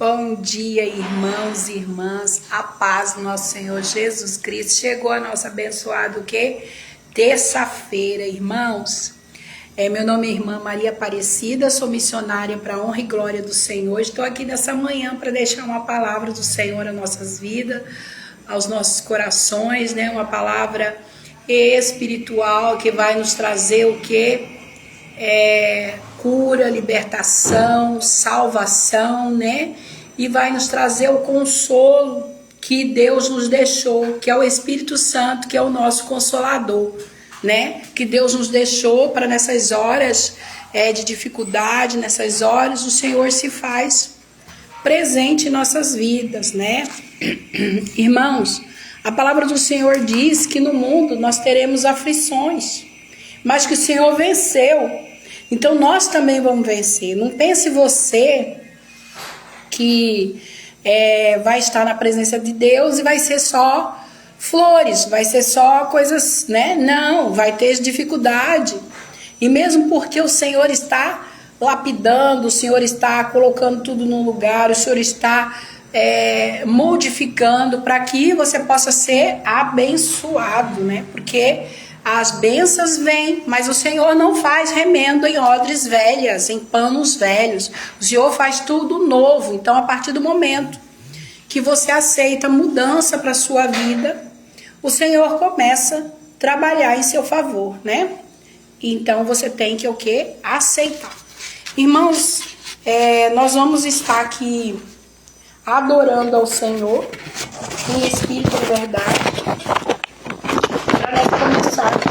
Bom dia, irmãos e irmãs, a paz do nosso Senhor Jesus Cristo. Chegou a nossa abençoada o quê? Terça-feira, irmãos. Meu nome é irmã Maria Aparecida, sou missionária para a honra e glória do Senhor. Estou aqui nessa manhã para deixar uma palavra do Senhor às nossas vidas, aos nossos corações, né? Uma palavra espiritual que vai nos trazer o quê? Cura, libertação, salvação, né? E vai nos trazer o consolo que Deus nos deixou, que é o Espírito Santo, que é o nosso consolador, né? Que Deus nos deixou para nessas horas de dificuldade, nessas horas o Senhor se faz presente em nossas vidas, né? Irmãos, a palavra do Senhor diz que no mundo nós teremos aflições, mas que o Senhor venceu. Então nós também vamos vencer. Não pense você que vai estar na presença de Deus e vai ser só flores, vai ser só coisas, né? Não, vai ter dificuldade. E mesmo porque o Senhor está lapidando, o Senhor está colocando tudo no lugar, o Senhor está modificando para que você possa ser abençoado, né? Porque as bênçãos vêm, mas o Senhor não faz remendo em odres velhas, em panos velhos. O Senhor faz tudo novo. Então, a partir do momento que você aceita mudança para a sua vida, o Senhor começa a trabalhar em seu favor, né? Então, você tem que o quê? Aceitar. Irmãos, nós vamos estar aqui adorando ao Senhor em espírito e verdade. Para começar aqui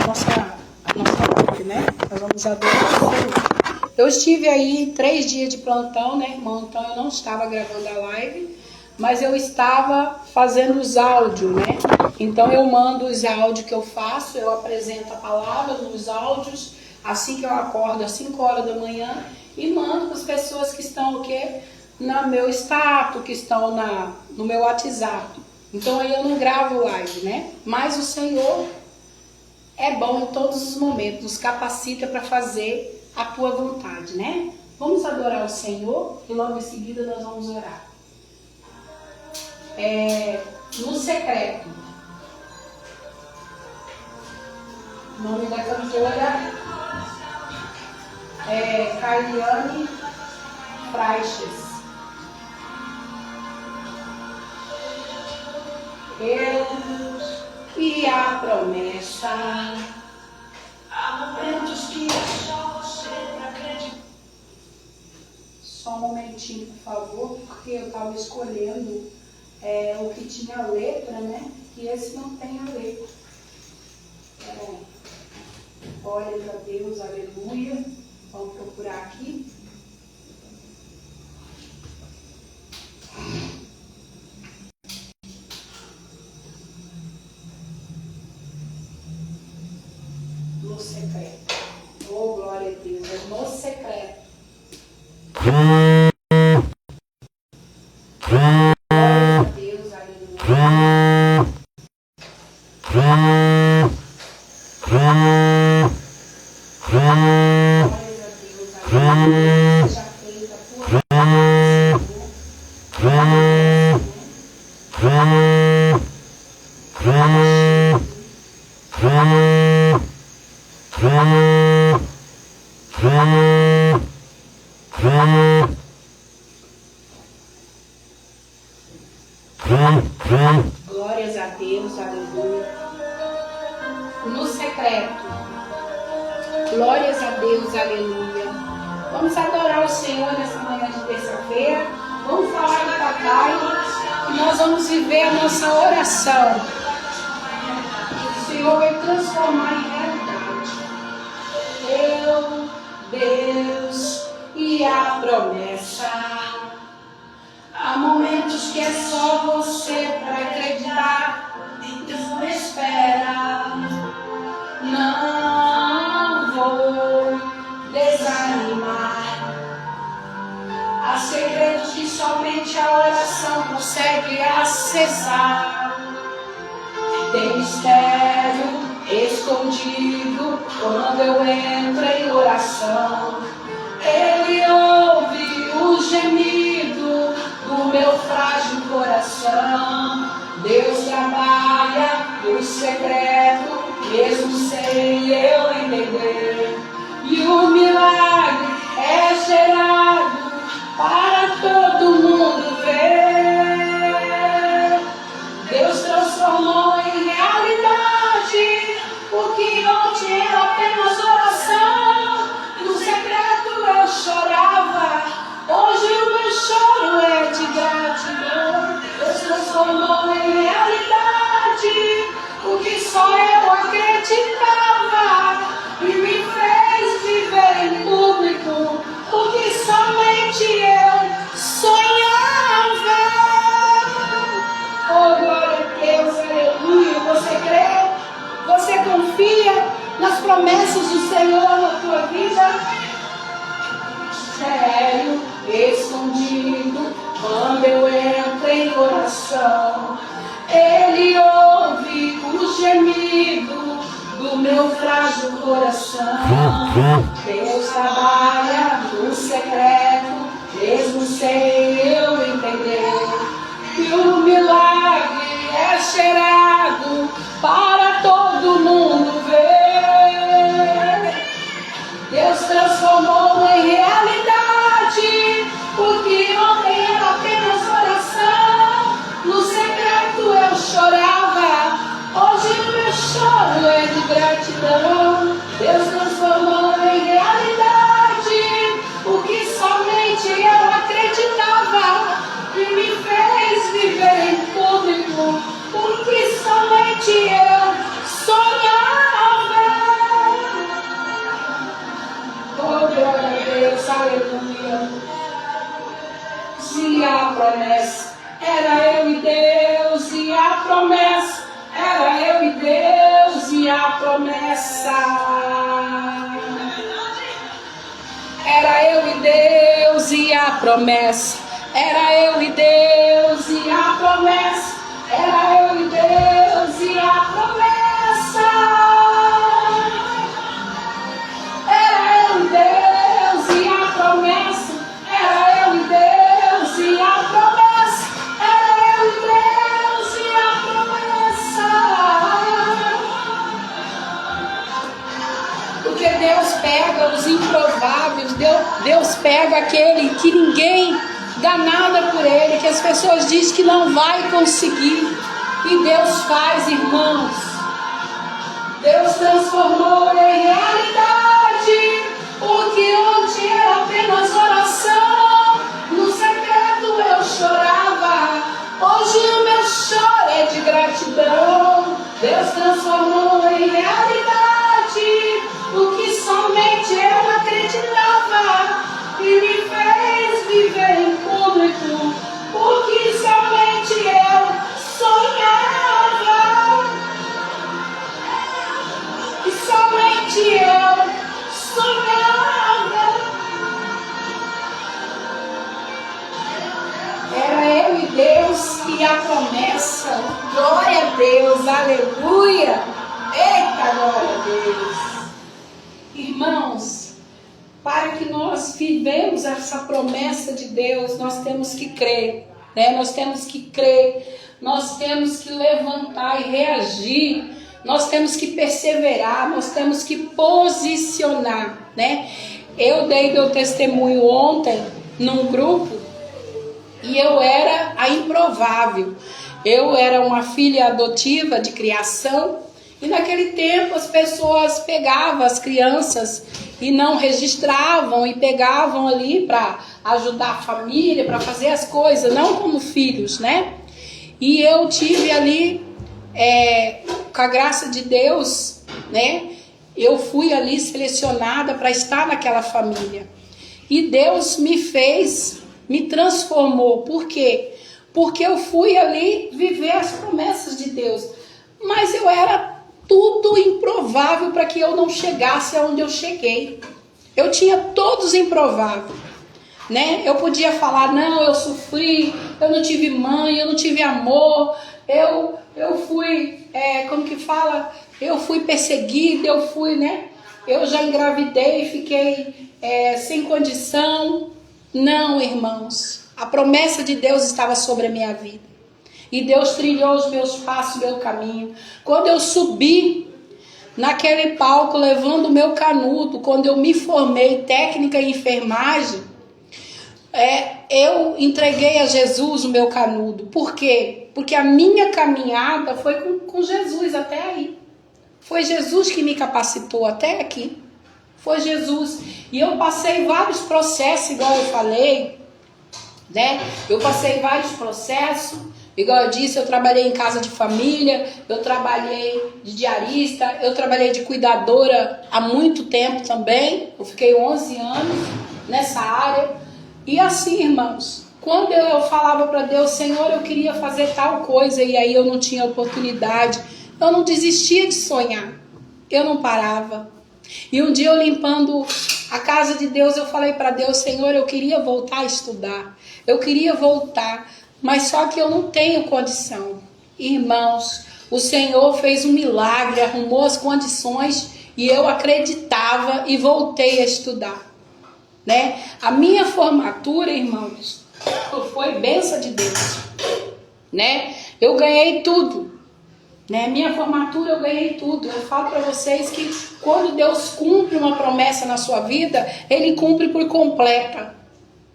a nossa live, né? Nós vamos adorar o Senhor. Eu estive aí 3 dias de plantão, né, irmão? Então eu não estava gravando a live, mas eu estava fazendo os áudios, né? Então eu mando os áudios que eu faço, eu apresento a palavra nos áudios, assim que eu acordo às 5 horas da manhã, e mando para as pessoas que estão o quê? No meu status, que estão no meu WhatsApp. Então aí eu não gravo live, né? Mas o Senhor é bom em todos os momentos, nos capacita para fazer a tua vontade, né? Vamos adorar o Senhor e logo em seguida nós vamos orar. No secreto. O nome da cantora é Cailiane Freixas. E a promessa. Há momentos que é só você para acreditar. Só um momentinho, por favor, porque eu estava escolhendo o que tinha a letra, né? E esse não tem a letra. Glória a Deus, aleluia. Vamos procurar aqui. No secreto. Oh, glória a Deus. É no secreto. Glória a Deus, aleluia. Glória a Deus, aleluia. Seja feita a tua vontade, glórias a Deus, aleluia. No secreto. Glórias a Deus, aleluia. Vamos adorar o Senhor nessa manhã de terça-feira. Vamos falar de papai e nós vamos viver a nossa oração. O Senhor vai transformar em realidade. Deus e a promessa. Há momentos que é só você para acreditar. Então espera. Não vou desanimar. Há segredos que somente a oração consegue acessar. Tem mistério escondido quando eu entro em oração. Ele ouve o gemido oração. Deus trabalha no secreto, mesmo sem eu entender. E o milagre é gerado para todo mundo ver. Deus transformou em realidade o que ontem era apenas oração. No secreto eu chorava, hoje o meu choro é de gratidão. Deus transformou em realidade o que só eu acreditava e me fez viver em público o que somente eu sonhava. Oh, glória a Deus, aleluia. Você crê? Você confia nas promessas do Senhor na tua vida? Sério, escondido, quando eu entro em oração, Ele ouve o gemido do meu frágil coração. Deus trabalha no secreto, mesmo sem eu entender. E o milagre é cheirado para todo mundo ver. Deus transformou em realidade o que ontem era apenas oração. No secreto eu chorava, hoje o meu choro é de gratidão. Deus transformou em realidade o que somente eu acreditava e me fez viver em público o que somente eu sonhava. Oh, glória a Deus, aleluia. Se a promessa era eu e Deus, e a promessa era eu e Deus, e a promessa era eu e Deus, e a promessa era eu e Deus, e a promessa era eu e Deus, e a promessa era eu e Deus, e a promessa era eu e Deus, e a promessa era eu e Deus, e a promessa. Porque Deus pega os improváveis, Deus pega aquele que ninguém dá nada por ele, que as pessoas dizem que não vai conseguir, e Deus faz, irmãos. Deus transformou em realidade o que ontem era apenas oração. No secreto eu chorava, hoje o meu choro é de gratidão. Deus transformou em realidade o que somente eu acreditava e me fez viver em público o que somente eu sonhava. E somente eu sonhava. Era eu e Deus e a promessa. Glória a Deus, aleluia. Eita, glória a Deus. Irmãos, para que nós vivemos essa promessa de Deus, nós temos que crer, né? Nós temos que crer, nós temos que levantar e reagir, nós temos que perseverar, nós temos que posicionar, né? Eu dei meu testemunho ontem num grupo e eu era a improvável. Eu era uma filha adotiva de criação. E naquele tempo as pessoas pegavam as crianças e não registravam e pegavam ali para ajudar a família, para fazer as coisas, não como filhos, né? E eu tive ali, com a graça de Deus, né? Eu fui ali selecionada para estar naquela família. E Deus me fez, me transformou. Por quê? Porque eu fui ali viver as promessas de Deus. Mas eu era tudo improvável para que eu não chegasse aonde eu cheguei. Eu tinha todos improváveis, né? Eu podia falar, não, eu sofri, eu não tive mãe, eu não tive amor, eu fui, como que fala? Eu fui perseguida, eu fui, né? Eu já engravidei, fiquei sem condição. Não, irmãos, a promessa de Deus estava sobre a minha vida. E Deus trilhou os meus passos, meu caminho. Quando eu subi naquele palco levando o meu canudo, quando eu me formei técnica em enfermagem, eu entreguei a Jesus o meu canudo. Por quê? Porque a minha caminhada foi com Jesus até aí. Foi Jesus que me capacitou até aqui. Foi Jesus. E eu passei vários processos, igual eu falei, né? Eu passei vários processos. Igual eu disse, eu trabalhei em casa de família, eu trabalhei de diarista, eu trabalhei de cuidadora há muito tempo também. Eu fiquei 11 anos nessa área. E assim, irmãos, quando eu falava para Deus, Senhor, eu queria fazer tal coisa, e aí eu não tinha oportunidade, eu não desistia de sonhar, eu não parava. E um dia eu limpando a casa de Deus, eu falei para Deus, Senhor, eu queria voltar a estudar, eu queria voltar, mas só que eu não tenho condição. Irmãos, o Senhor fez um milagre, arrumou as condições e eu acreditava e voltei a estudar, né? A minha formatura, irmãos, foi bênção de Deus, né? Eu ganhei tudo, né? Minha formatura eu ganhei tudo. Eu falo para vocês que quando Deus cumpre uma promessa na sua vida, Ele cumpre por completa,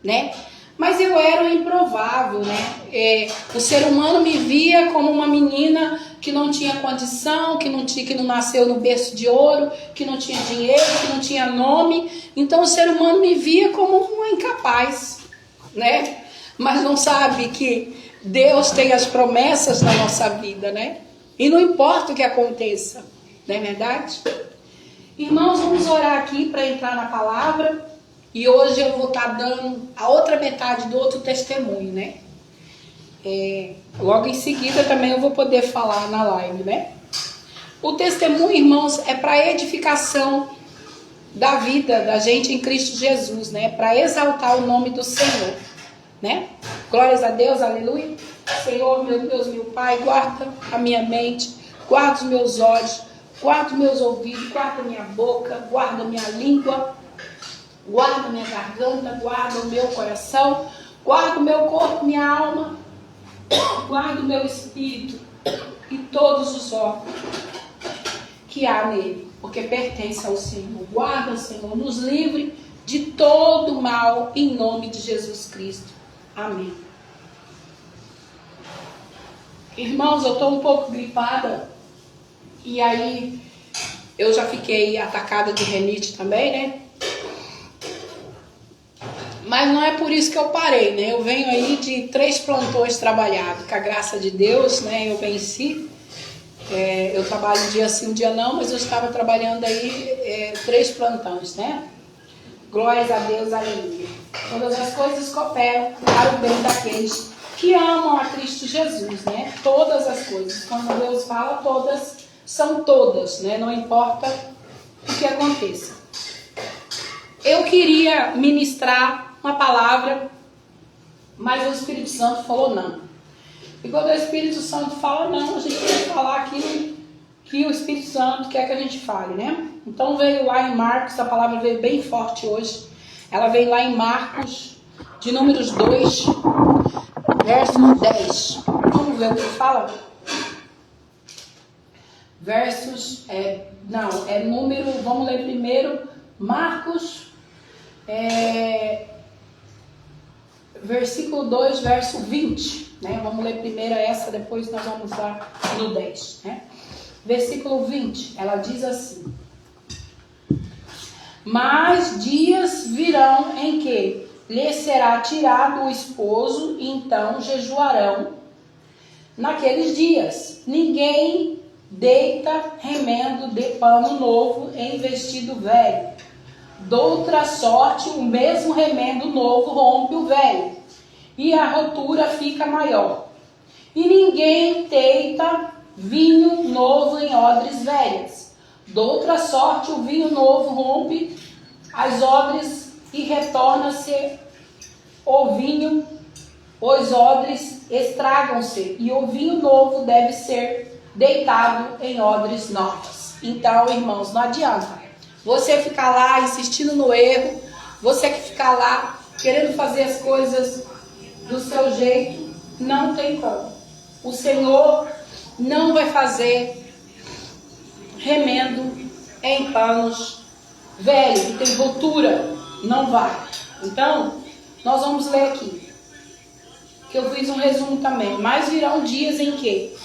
né? Mas eu era um improvável, né? O ser humano me via como uma menina que não tinha condição, que não nasceu no berço de ouro, que não tinha dinheiro, que não tinha nome. Então o ser humano me via como uma incapaz, né? Mas não sabe que Deus tem as promessas na nossa vida, né? E não importa o que aconteça, não é verdade? Irmãos, vamos orar aqui para entrar na palavra. E hoje eu vou estar dando a outra metade do outro testemunho, né? Logo em seguida também eu vou poder falar na live, né? O testemunho, irmãos, é para edificação da vida da gente em Cristo Jesus, né? Para exaltar o nome do Senhor, né? Glórias a Deus, aleluia. Senhor, meu Deus, meu Pai, guarda a minha mente, guarda os meus olhos, guarda os meus ouvidos, guarda a minha boca, guarda a minha língua, guarda minha garganta, guarda o meu coração, guarda o meu corpo, minha alma, guarda o meu espírito e todos os órgãos que há nele, porque pertence ao Senhor. Guarda, Senhor, nos livre de todo mal, em nome de Jesus Cristo. Amém. Irmãos, eu estou um pouco gripada, e aí eu já fiquei atacada de rinite também, né? Mas não é por isso que eu parei, né? Eu venho aí de 3 plantões trabalhados. Com a graça de Deus, né? Eu venci. Eu trabalho um dia sim, um dia não, mas eu estava trabalhando aí 3 plantões, né? Glórias a Deus, aleluia. Todas as coisas cooperam para o bem daqueles que amam a Cristo Jesus, né? Todas as coisas. Quando Deus fala, todas são todas, né? Não importa o que aconteça. Eu queria ministrar uma palavra, mas o Espírito Santo falou não. E quando o Espírito Santo fala não, a gente tem que falar aquilo que o Espírito Santo quer que a gente fale, né? Então veio lá em Marcos, a palavra veio bem forte hoje. Ela veio lá em Marcos, de números 2, verso 10. Vamos ver o que fala? Número, vamos ler primeiro, Marcos, versículo 2, verso 20, né? Vamos ler primeiro essa, depois nós vamos lá no 10, né? Versículo 20, ela diz assim: mas dias virão em que lhe será tirado o esposo, e então jejuarão. Naqueles dias, ninguém deita remendo de pano novo em vestido velho. Doutra sorte, o mesmo remendo novo rompe o velho, e a rotura fica maior. E ninguém deita vinho novo em odres velhas. Doutra sorte, o vinho novo rompe as odres e retorna-se o vinho, os odres estragam-se, e o vinho novo deve ser deitado em odres novas. Então, irmãos, não adianta você ficar lá insistindo no erro, você que ficar lá querendo fazer as coisas do seu jeito, não tem como. o Senhor não vai fazer remendo em panos velhos, que tem ruptura. Não vai. Então, nós vamos ler aqui, que eu fiz um resumo também. Mas virão dias em que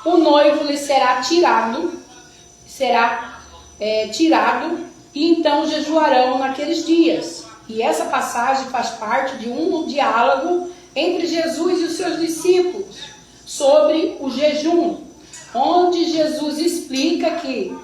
o noivo lhe será tirado, e então jejuarão naqueles dias. E essa passagem faz parte de um diálogo entre Jesus e os seus discípulos sobre o jejum, onde Jesus explica que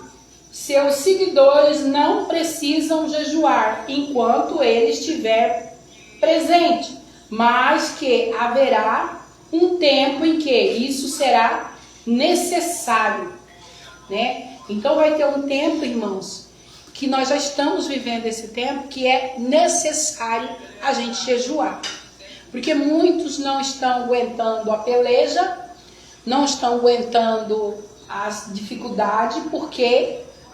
seus seguidores não precisam jejuar enquanto ele estiver presente, mas que haverá um tempo em que isso será necessário, né? Então vai ter um tempo, irmãos, que nós já estamos vivendo esse tempo, que é necessário a gente jejuar. Porque muitos não estão aguentando a peleja, não estão aguentando as dificuldades,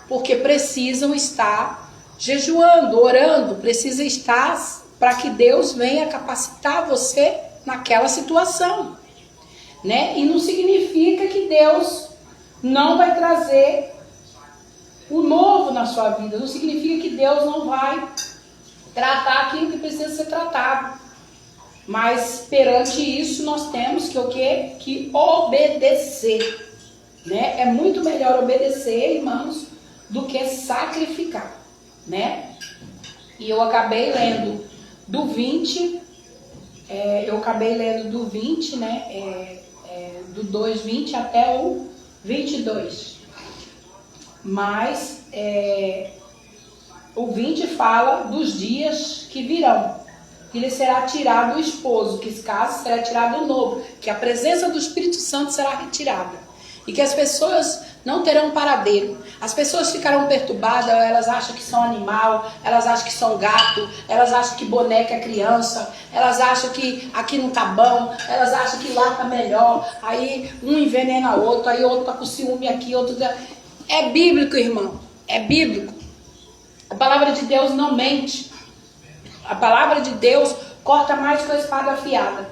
porque precisam estar jejuando, orando, precisa estar para que Deus venha capacitar você naquela situação, né? E não significa que Deus não vai trazer o novo na sua vida, não significa que Deus não vai tratar aquilo que precisa ser tratado. Mas perante isso nós temos que o quê? Que obedecer, né? É muito melhor obedecer, irmãos, do que sacrificar, né? E eu acabei lendo do 20, né? Do 2:20 até o 22. Mas o 20 fala dos dias que virão. Que lhe será tirado o esposo, que esse caso será tirado o novo, que a presença do Espírito Santo será retirada. E que as pessoas não terão paradeiro. As pessoas ficarão perturbadas, elas acham que são animal, elas acham que são gato, elas acham que boneca é criança, elas acham que aqui não tá bom, elas acham que lá tá melhor, aí um envenena outro, aí outro tá com ciúme aqui, outro... É bíblico, irmão, é bíblico. A palavra de Deus não mente. A palavra de Deus corta mais que a espada afiada.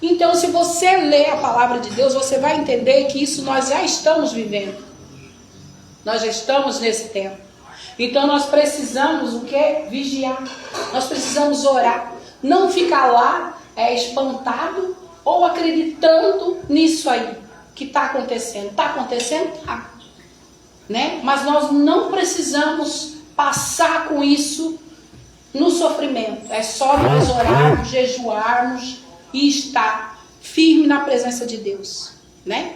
Então, se você ler a palavra de Deus, você vai entender que isso nós já estamos vivendo. Nós já estamos nesse tempo. Então, nós precisamos o quê? Vigiar. Nós precisamos orar. Não ficar lá espantado ou acreditando nisso aí que está acontecendo. Está acontecendo? Tá. Né? Mas nós não precisamos passar com isso no sofrimento. É só nós orarmos, jejuarmos e estar firme na presença de Deus, né?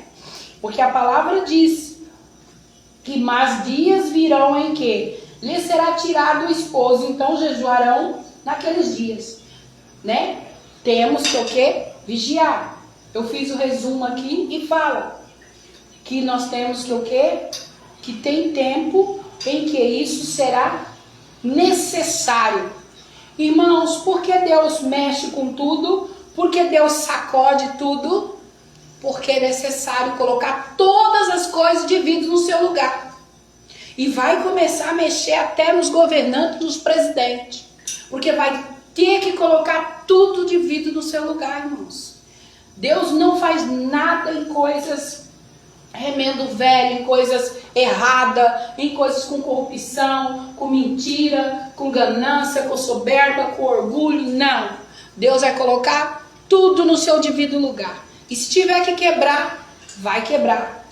Porque a palavra diz que mais dias virão em que lhe será tirado o esposo, então jejuarão naqueles dias, né? Temos que o quê? Vigiar. Eu fiz o resumo aqui e fala que nós temos que o quê? Que tem tempo em que isso será necessário. Irmãos, por que Deus mexe com tudo? Por que Deus sacode tudo? Porque é necessário colocar todas as coisas de vida no seu lugar. E vai começar a mexer até nos governantes, nos presidentes. Porque vai ter que colocar tudo de vida no seu lugar, irmãos. Deus não faz nada em coisas remendo velho, em coisas erradas, em coisas com corrupção, com mentira, com ganância, com soberba, com orgulho. Não. Deus vai colocar tudo no seu devido lugar. E se tiver que quebrar, vai quebrar,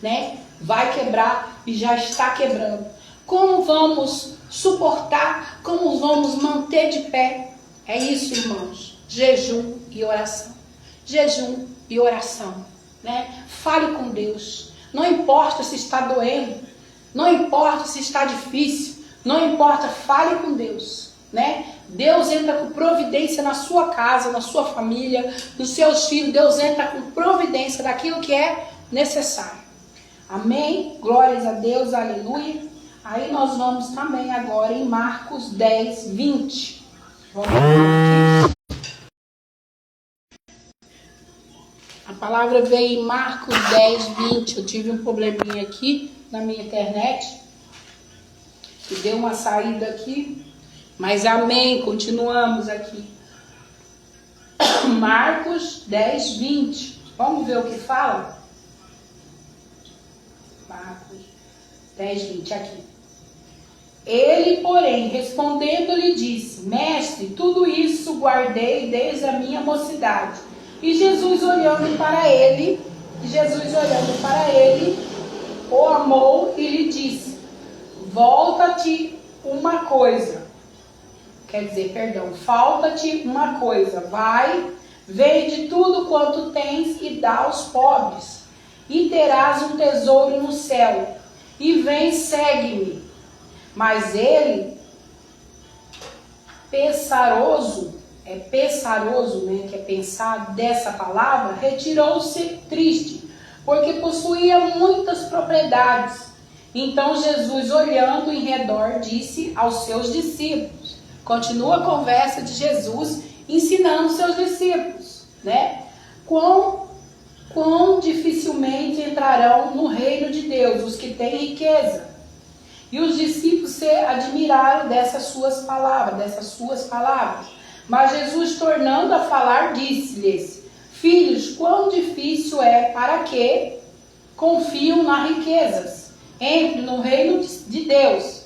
né? Vai quebrar e já está quebrando. Como vamos suportar? Como vamos manter de pé? É isso, irmãos. Jejum e oração. Jejum e oração, né? Fale com Deus. Não importa se está doendo, não importa se está difícil, não importa, fale com Deus, né? Deus entra com providência na sua casa, na sua família, nos seus filhos. Deus entra com providência daquilo que é necessário. Amém? Glórias a Deus, aleluia. Aí nós vamos também agora em Marcos 10, 20. Vamos lá aqui. A palavra veio em Marcos 10, 20. Eu tive um probleminha aqui na minha internet, que deu uma saída aqui. Mas amém, continuamos aqui. Marcos 10, 20. Vamos ver o que fala? Marcos 10, 20, aqui. Ele, porém, respondendo, lhe disse: Mestre, tudo isso guardei desde a minha mocidade. E Jesus olhando para ele, o amou e lhe disse: Volta-te uma coisa. Quer dizer, perdão, falta-te uma coisa. Vai, vende tudo quanto tens e dá aos pobres, e terás um tesouro no céu. E vem, segue-me. Mas ele, pesaroso, né, que é pensar dessa palavra, retirou-se triste, porque possuía muitas propriedades. Então Jesus, olhando em redor, disse aos seus discípulos, continua a conversa de Jesus, ensinando seus discípulos, né? Quão dificilmente entrarão no reino de Deus os que têm riqueza. E os discípulos se admiraram dessas suas palavras. Mas Jesus, tornando a falar, disse-lhes: Filhos, quão difícil é para que confiam nas riquezas. Entre no reino de Deus.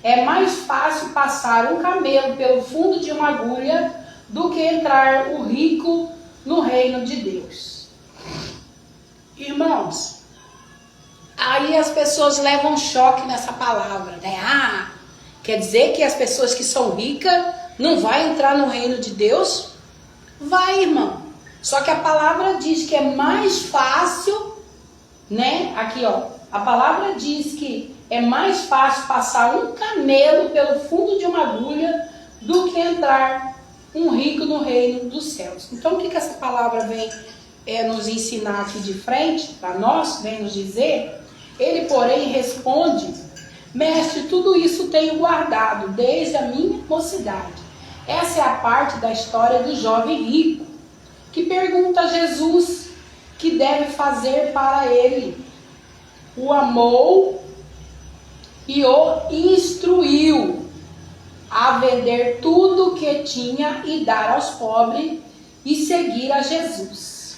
É mais fácil passar um camelo pelo fundo de uma agulha do que entrar o rico no reino de Deus. Irmãos, aí as pessoas levam choque nessa palavra, né? Quer dizer que as pessoas que são ricas não vão entrar no reino de Deus? Vai, irmão. Só que a palavra diz que é mais fácil, né? Aqui, ó. A palavra diz que é mais fácil passar um camelo pelo fundo de uma agulha do que entrar um rico no reino dos céus. Então, o que essa palavra vem nos ensinar aqui de frente, para nós, vem nos dizer? Ele, porém, responde: Mestre, tudo isso tenho guardado desde a minha mocidade. Essa é a parte da história do jovem rico, que pergunta a Jesus que deve fazer para ele. O amou e o instruiu a vender tudo o que tinha e dar aos pobres e seguir a Jesus.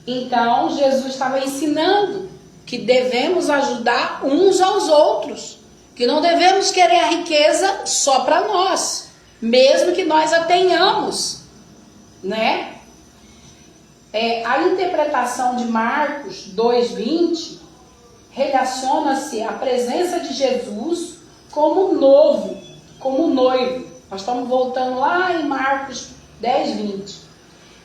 Então, Jesus estava ensinando que devemos ajudar uns aos outros, que não devemos querer a riqueza só para nós, mesmo que nós a tenhamos, né? A interpretação de Marcos 2:20 relaciona-se à presença de Jesus como noivo. Nós estamos voltando lá em Marcos 10:20.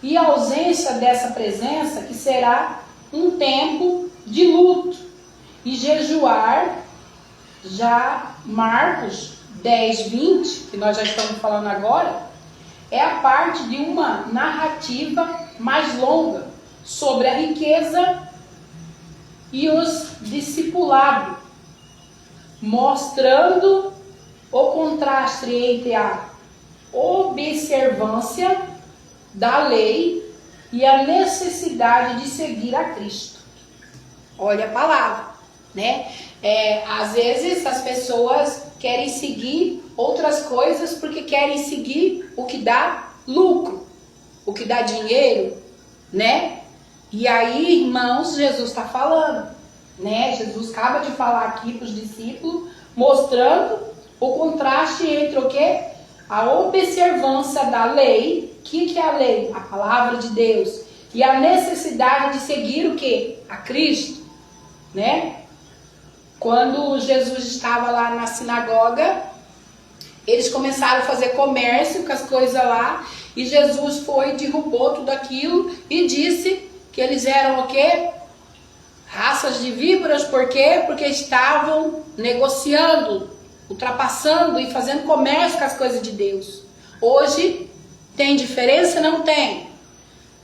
E a ausência dessa presença, que será um tempo de luto e jejuar. Já Marcos 10:20, que nós já estamos falando agora, é a parte de uma narrativa mais longa sobre a riqueza e os discipulados, mostrando o contraste entre a observância da lei e a necessidade de seguir a Cristo. Olha a palavra, né? Às vezes as pessoas querem seguir outras coisas porque querem seguir o que dá lucro, o que dá dinheiro, né? E aí, irmãos, Jesus está falando, né? Jesus acaba de falar aqui para os discípulos, mostrando o contraste entre o quê? A observância da lei. O que é a lei? A palavra de Deus. E a necessidade de seguir o quê? A Cristo, né? Quando Jesus estava lá na sinagoga, eles começaram a fazer comércio com as coisas lá, e Jesus foi, derrubou tudo aquilo e disse que eles eram o quê? Raças de víboras. Por quê? Porque estavam negociando, ultrapassando e fazendo comércio com as coisas de Deus. Hoje tem diferença? Não tem.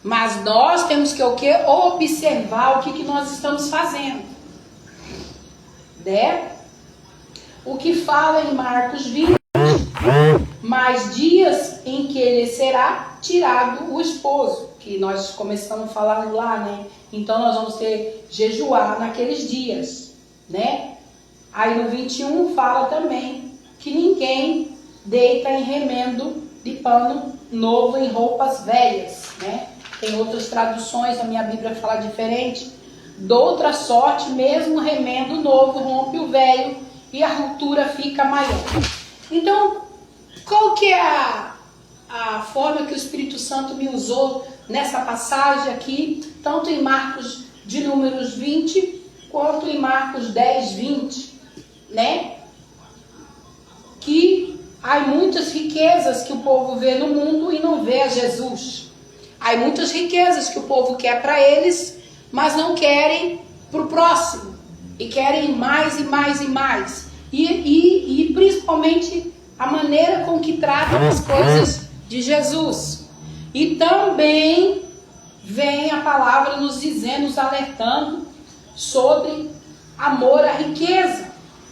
Mas nós temos que o quê? Observar o que nós estamos fazendo, né? O que fala em Marcos 20, mais dias em que ele será tirado o esposo, que nós começamos falando lá, né? Então nós vamos ter jejuar naqueles dias, né? Aí no 21 fala também que ninguém deita em remendo de pano novo em roupas velhas, né? Tem outras traduções, a minha Bíblia fala diferente. Doutra sorte, mesmo remendo novo rompe o velho e a ruptura fica maior. Então, qual que é a forma que o Espírito Santo me usou nessa passagem aqui, tanto em Marcos de Números 20, quanto em Marcos 10, 20, né? Que há muitas riquezas que o povo vê no mundo e não vê a Jesus. Há muitas riquezas que o povo quer para eles, mas não querem para o próximo. E querem mais e mais e mais. E principalmente a maneira com que tratam as coisas de Jesus. E também vem a palavra nos dizendo, nos alertando sobre amor à riqueza,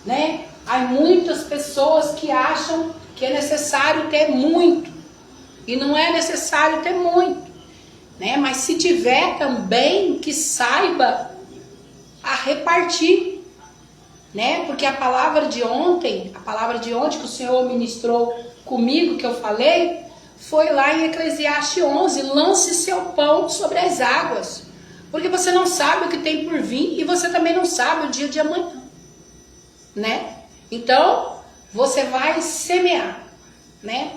né? Há muitas pessoas que acham que é necessário ter muito. E não é necessário ter muito, né? Mas se tiver também, que saiba a repartir, né? Porque a palavra de ontem que o Senhor ministrou comigo, que eu falei, foi lá em Eclesiastes 11, lance seu pão sobre as águas, porque você não sabe o que tem por vir e você também não sabe o dia de amanhã, né? Então, você vai semear, né?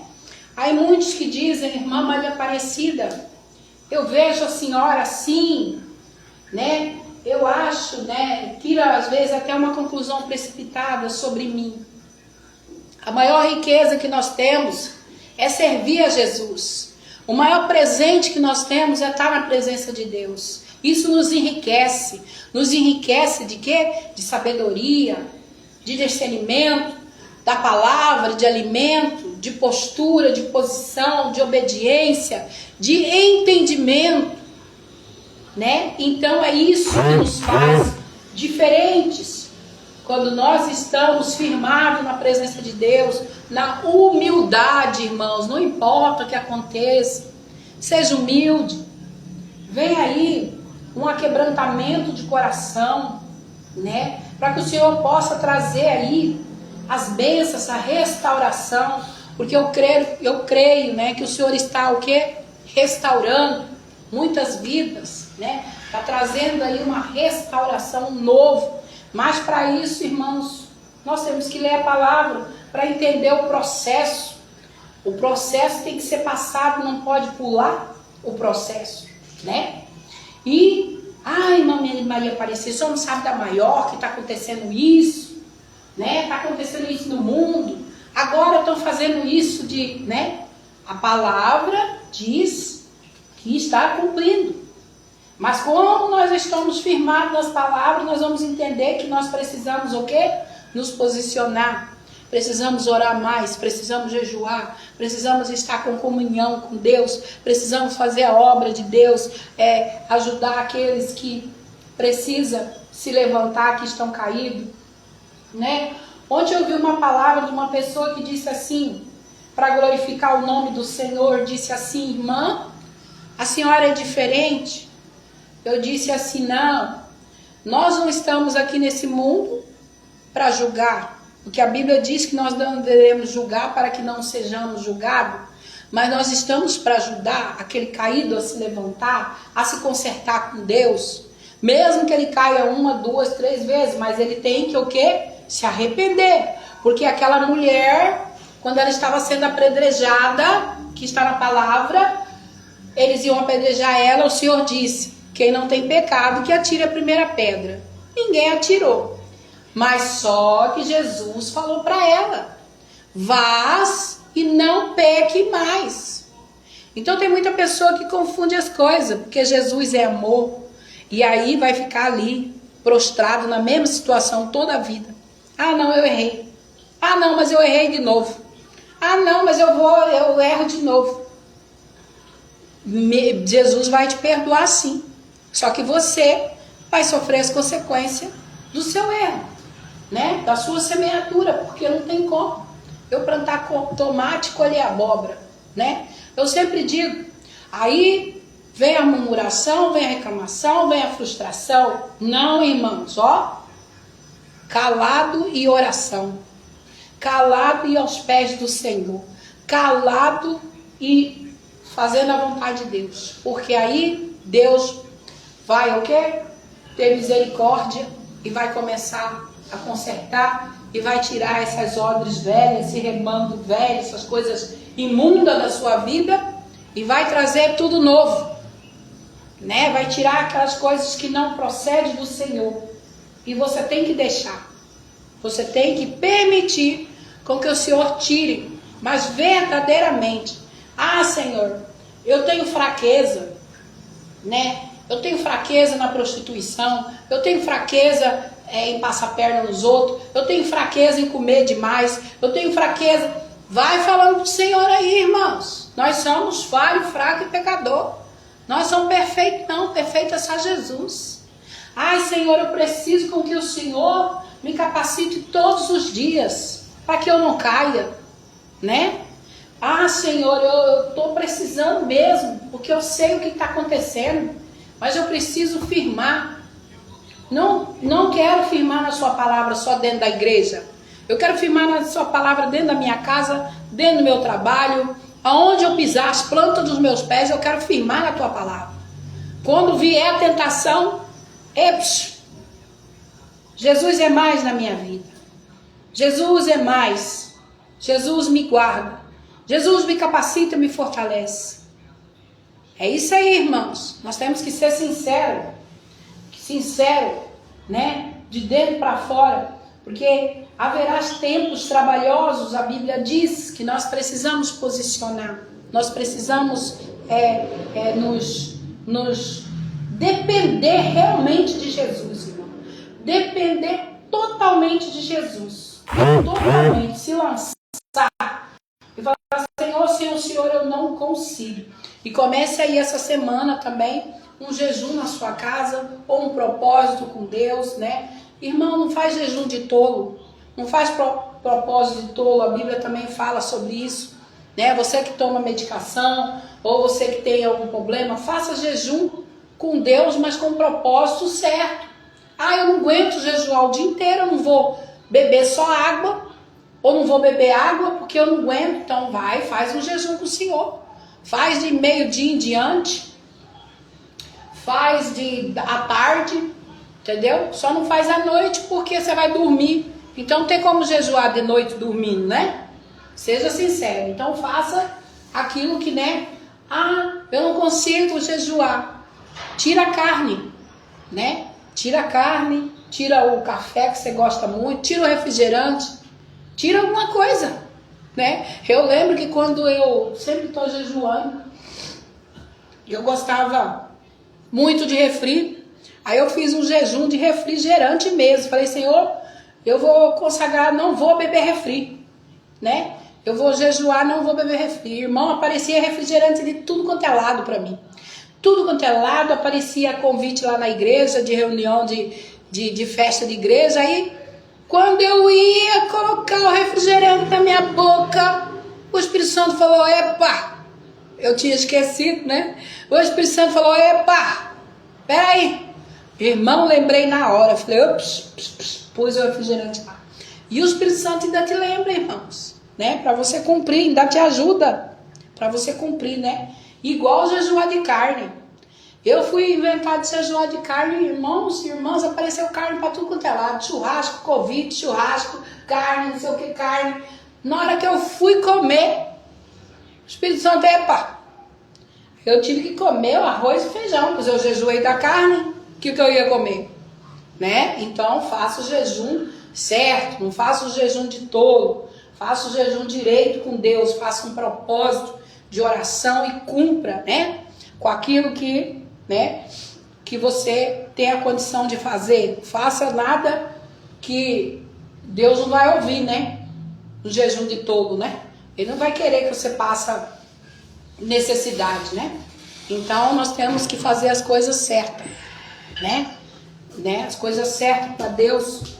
Há muitos que dizem, irmã Maria Aparecida, eu vejo a senhora assim, né? Eu acho, né? Tira às vezes até uma conclusão precipitada sobre mim. A maior riqueza que nós temos é servir a Jesus. O maior presente que nós temos é estar na presença de Deus. Isso nos enriquece. Nos enriquece de quê? De sabedoria, de discernimento, da palavra, de alimento, de postura, de posição, de obediência, de entendimento, né? Então é isso que nos faz diferentes. Quando nós estamos firmados na presença de Deus, na humildade, irmãos, não importa o que aconteça, seja humilde. Vem aí um aquebrantamento de coração, né? Para que o Senhor possa trazer aí as bênçãos, a restauração, porque eu creio, né, que o Senhor está o quê? Restaurando muitas vidas, né? Está trazendo aí uma restauração novo. Mas para isso, irmãos, nós temos que ler a palavra para entender o processo. O processo tem que ser passado, não pode pular o processo, né? E, irmã Maria Aparecida, o senhor não sabe da maior que está acontecendo isso, né? Está acontecendo isso no mundo. Agora estão fazendo isso né? A palavra diz que está cumprindo. Mas como nós estamos firmados nas palavras, nós vamos entender que nós precisamos o quê? Nos posicionar. Precisamos orar mais, precisamos jejuar, precisamos estar com comunhão com Deus, precisamos fazer a obra de Deus, ajudar aqueles que precisam se levantar, que estão caídos, né? Ontem eu vi uma palavra de uma pessoa que disse assim, para glorificar o nome do Senhor, disse assim, irmã, a senhora é diferente. Eu disse assim, não, nós não estamos aqui nesse mundo para julgar, porque a Bíblia diz que nós não devemos julgar para que não sejamos julgados, mas nós estamos para ajudar aquele caído a se levantar, a se consertar com Deus, mesmo que ele caia 1, 2, 3 vezes, mas ele tem que o quê? Se arrepender, porque aquela mulher, quando ela estava sendo apedrejada, que está na palavra, eles iam apedrejar ela, o Senhor disse, quem não tem pecado, que atire a primeira pedra. Ninguém atirou. Mas só que Jesus falou para ela, vás e não peque mais. Então tem muita pessoa que confunde as coisas, porque Jesus é amor, e aí vai ficar ali, prostrado na mesma situação toda a vida. Não, eu errei. Não, mas eu errei de novo. Não, mas eu erro de novo. Jesus vai te perdoar sim. Só que você vai sofrer as consequências do seu erro, né? Da sua semeadura, porque não tem como eu plantar tomate e colher abóbora, né? Eu sempre digo, aí vem a murmuração, vem a reclamação, vem a frustração. Não, irmãos, calado e oração, calado e aos pés do Senhor, calado e fazendo a vontade de Deus. Porque aí Deus vai o quê? Ter misericórdia e vai começar a consertar e vai tirar essas odres velhas, esse remando velho, essas coisas imundas da sua vida e vai trazer tudo novo, né? Vai tirar aquelas coisas que não procedem do Senhor e você tem que deixar, você tem que permitir com que o Senhor tire, mas verdadeiramente. Ah, Senhor, eu tenho fraqueza, né? Eu tenho fraqueza na prostituição, eu tenho fraqueza em passar a perna nos outros, eu tenho fraqueza em comer demais, eu tenho fraqueza. Vai falando pro Senhor aí, irmãos. Nós somos falho, fraco e pecador. Nós somos perfeitos, não, perfeito é só Jesus. Ai, Senhor, eu preciso com que o Senhor me capacite todos os dias, para que eu não caia, né? Ah, Senhor, eu estou precisando mesmo, porque eu sei o que está acontecendo, mas eu preciso firmar. Não quero firmar na sua palavra só dentro da igreja. Eu quero firmar na sua palavra dentro da minha casa, dentro do meu trabalho, aonde eu pisar, as plantas dos meus pés, eu quero firmar na tua palavra. Quando vier a tentação, Jesus é mais na minha vida. Jesus é mais. Jesus me guarda. Jesus me capacita e me fortalece. É isso aí, irmãos. Nós temos que ser sinceros. Sincero, né? De dentro para fora. Porque haverá tempos trabalhosos, a Bíblia diz que nós precisamos posicionar. Nós precisamos nos depender realmente de Jesus, irmão. Depender totalmente de Jesus. Totalmente. Se lançar e falar, Senhor, sem o Senhor eu não consigo. E comece aí essa semana também um jejum na sua casa, ou um propósito com Deus, né? Irmão, não faz jejum de tolo, não faz propósito de tolo, a Bíblia também fala sobre isso, né? Você que toma medicação, ou você que tem algum problema, faça jejum com Deus, mas com o propósito certo. Ah, eu não aguento jejuar o dia inteiro, eu não vou beber só água, ou não vou beber água porque eu não aguento, então faz um jejum com o Senhor, faz de meio-dia em diante, faz à tarde, entendeu? Só não faz à noite porque você vai dormir. Então não tem como jejuar de noite dormindo, né? Seja sincero. Então faça aquilo que, né? Ah, eu não consigo jejuar. Tira a carne, né? Tira a carne, tira o café que você gosta muito, tira o refrigerante, tira alguma coisa, né? Eu lembro que quando eu sempre estou jejuando, eu gostava muito de refri. Aí eu fiz um jejum de refrigerante mesmo. Falei, Senhor, eu vou consagrar, não vou beber refri, né? Eu vou jejuar, não vou beber refri. Irmão, aparecia refrigerante de tudo quanto é lado para mim. Tudo quanto é lado, aparecia convite lá na igreja, de reunião de festa de igreja. Aí, quando eu ia colocar o refrigerante na minha boca, o Espírito Santo falou, epa! Eu tinha esquecido, né? O Espírito Santo falou, epa! Peraí! Irmão, lembrei na hora. Falei, ops, pus o refrigerante lá. E o Espírito Santo ainda te lembra, irmãos, né? Para você cumprir, ainda te ajuda para você cumprir, né? Igual jejuar de carne. Eu fui inventar de jejuar de carne, irmãos e irmãs, apareceu carne para tudo quanto é lado. Churrasco, Covid, churrasco, carne, não sei o que, carne. Na hora que eu fui comer, o Espírito Santo, epa! Eu tive que comer o arroz e feijão, pois eu jejuei da carne. O que eu ia comer, né? Então faça o jejum certo, não faça o jejum de tolo, faça o jejum direito com Deus, faça um propósito de oração e cumpra, né? Com aquilo que, né? Que você tem a condição de fazer. Faça nada que Deus não vai ouvir, né? No jejum de tolo, né? Ele não vai querer que você passe necessidade, né? Então nós temos que fazer as coisas certas. Né? As coisas certas para Deus.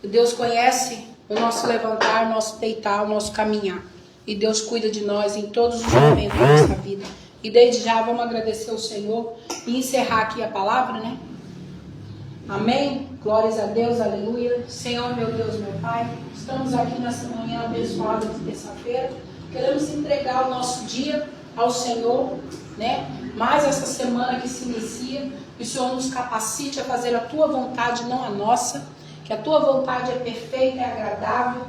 Deus conhece o nosso levantar, o nosso deitar, o nosso caminhar. E Deus cuida de nós em todos os momentos da nossa vida. E desde já vamos agradecer ao Senhor e encerrar aqui a palavra, né? Amém? Glórias a Deus, aleluia. Senhor, meu Deus, meu Pai, estamos aqui nessa manhã abençoada de terça-feira. Queremos entregar o nosso dia ao Senhor, né? Mais essa semana que se inicia, que o Senhor nos capacite a fazer a tua vontade, não a nossa, que a tua vontade é perfeita e agradável,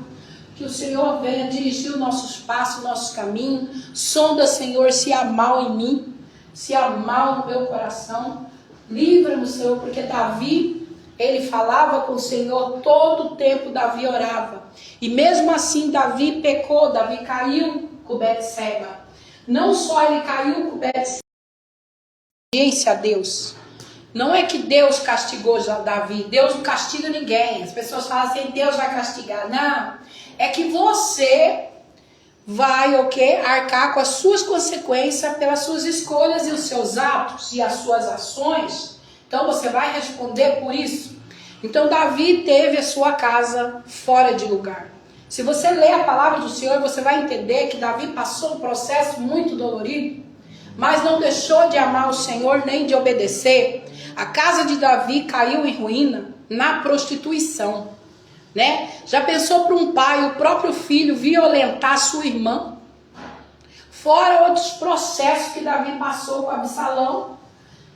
que o Senhor venha dirigir os nossos passos, nossos caminhos. Sonda, Senhor, se há mal em mim, se há mal no meu coração. Livra-me, Senhor, porque Davi, ele falava com o Senhor todo o tempo. Davi orava. E mesmo assim Davi pecou, Davi caiu com Betseba. Não só ele caiu com Betseba, a Deus. Não é que Deus castigou Davi, Deus não castiga ninguém. As pessoas falam assim, Deus vai castigar. Não, é que você vai arcar com as suas consequências pelas suas escolhas e os seus atos e as suas ações. Então você vai responder por isso. Então Davi teve a sua casa fora de lugar. Se você ler a palavra do Senhor, você vai entender que Davi passou um processo muito dolorido, mas não deixou de amar o Senhor nem de obedecer. A casa de Davi caiu em ruína na prostituição, né? Já pensou para um pai, o próprio filho, violentar sua irmã? Fora outros processos que Davi passou com Absalão,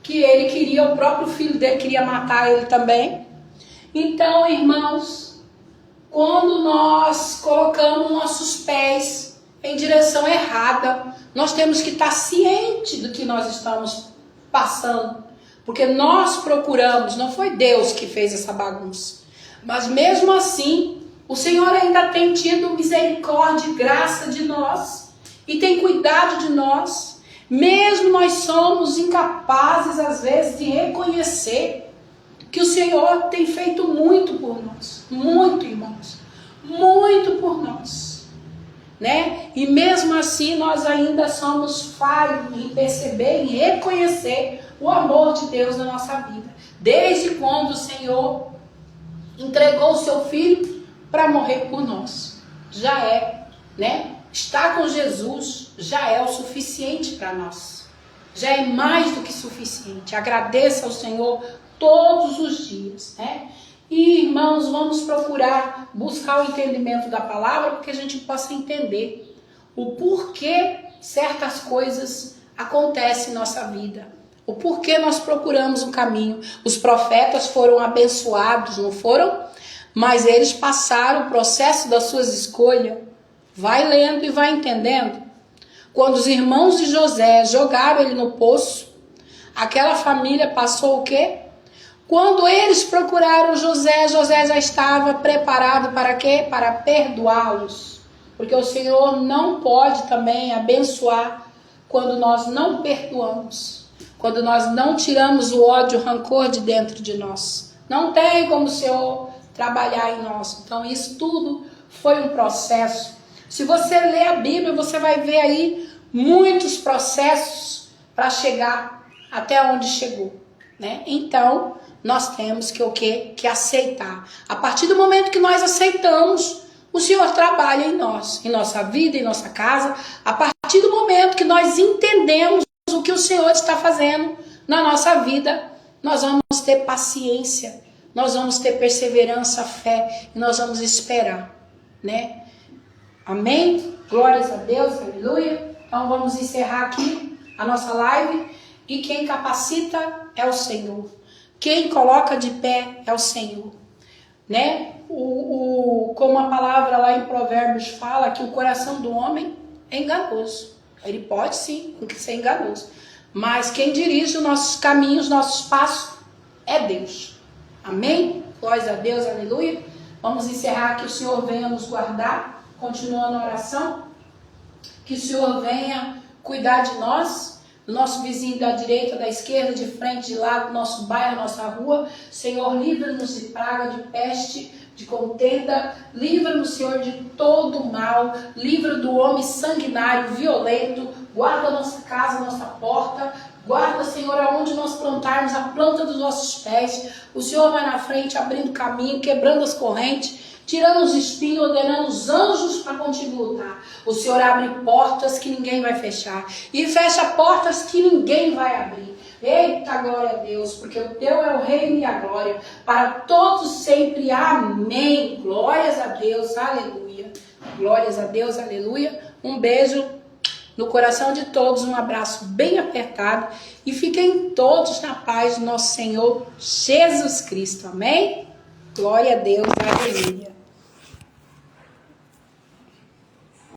que ele queria, o próprio filho dele queria matar ele também. Então, irmãos, quando nós colocamos nossos pés em direção errada, nós temos que estar cientes do que nós estamos passando. Porque nós procuramos, não foi Deus que fez essa bagunça. Mas mesmo assim, o Senhor ainda tem tido misericórdia e graça de nós. E tem cuidado de nós. Mesmo nós somos incapazes, às vezes, de reconhecer que o Senhor tem feito muito por nós. Muito, irmãos. Muito por nós. Né? E mesmo assim, nós ainda somos falhos em perceber e reconhecer o amor de Deus na nossa vida. Desde quando o Senhor entregou o seu filho para morrer por nós. Já é, né? Estar com Jesus já é o suficiente para nós. Já é mais do que suficiente. Agradeça ao Senhor todos os dias, né? E, irmãos, vamos procurar buscar o entendimento da palavra para que a gente possa entender o porquê certas coisas acontecem em nossa vida. O porquê nós procuramos um caminho. Os profetas foram abençoados, não foram? Mas eles passaram o processo das suas escolhas. Vai lendo e vai entendendo. Quando os irmãos de José jogaram ele no poço, aquela família passou o quê? Quando eles procuraram José, José já estava preparado para quê? Para perdoá-los. Porque o Senhor não pode também abençoar quando nós não perdoamos. Quando nós não tiramos o ódio, o rancor de dentro de nós. Não tem como o Senhor trabalhar em nós. Então isso tudo foi um processo. Se você ler a Bíblia, você vai ver aí muitos processos para chegar até onde chegou, né? Então, nós temos que o quê? Que aceitar. A partir do momento que nós aceitamos, o Senhor trabalha em nós, em nossa vida, em nossa casa. A partir do momento que nós entendemos o que o Senhor está fazendo na nossa vida, nós vamos ter paciência, nós vamos ter perseverança, fé, e nós vamos esperar, né? Amém? Glórias a Deus, aleluia. Então vamos encerrar aqui a nossa live. E quem capacita é o Senhor. Quem coloca de pé é o Senhor, né? Como a palavra lá em Provérbios fala, que o coração do homem é enganoso. Ele pode sim ser enganoso. Mas quem dirige os nossos caminhos, nossos passos, é Deus. Amém? Glórias a Deus, aleluia. Vamos encerrar, que o Senhor venha nos guardar. Continuando a oração, que o Senhor venha cuidar de nós, do nosso vizinho da direita, da esquerda, de frente, de lado, do nosso bairro, nossa rua. Senhor, livra-nos de praga, de peste, de contenda. Livra-nos, Senhor, de todo mal. Livra do homem sanguinário, violento. Guarda a nossa casa, a nossa porta. Guarda, Senhor, aonde nós plantarmos a planta dos nossos pés. O Senhor vai na frente, abrindo caminho, quebrando as correntes, tirando os espinhos, ordenando os anjos para contigo lutar. O Senhor abre portas que ninguém vai fechar. E fecha portas que ninguém vai abrir. Eita, glória a Deus, porque o teu é o reino e a glória. Para todos sempre, amém. Glórias a Deus, aleluia. Glórias a Deus, aleluia. Um beijo no coração de todos, um abraço bem apertado e fiquem todos na paz do nosso Senhor Jesus Cristo. Amém? Glória a Deus, aleluia.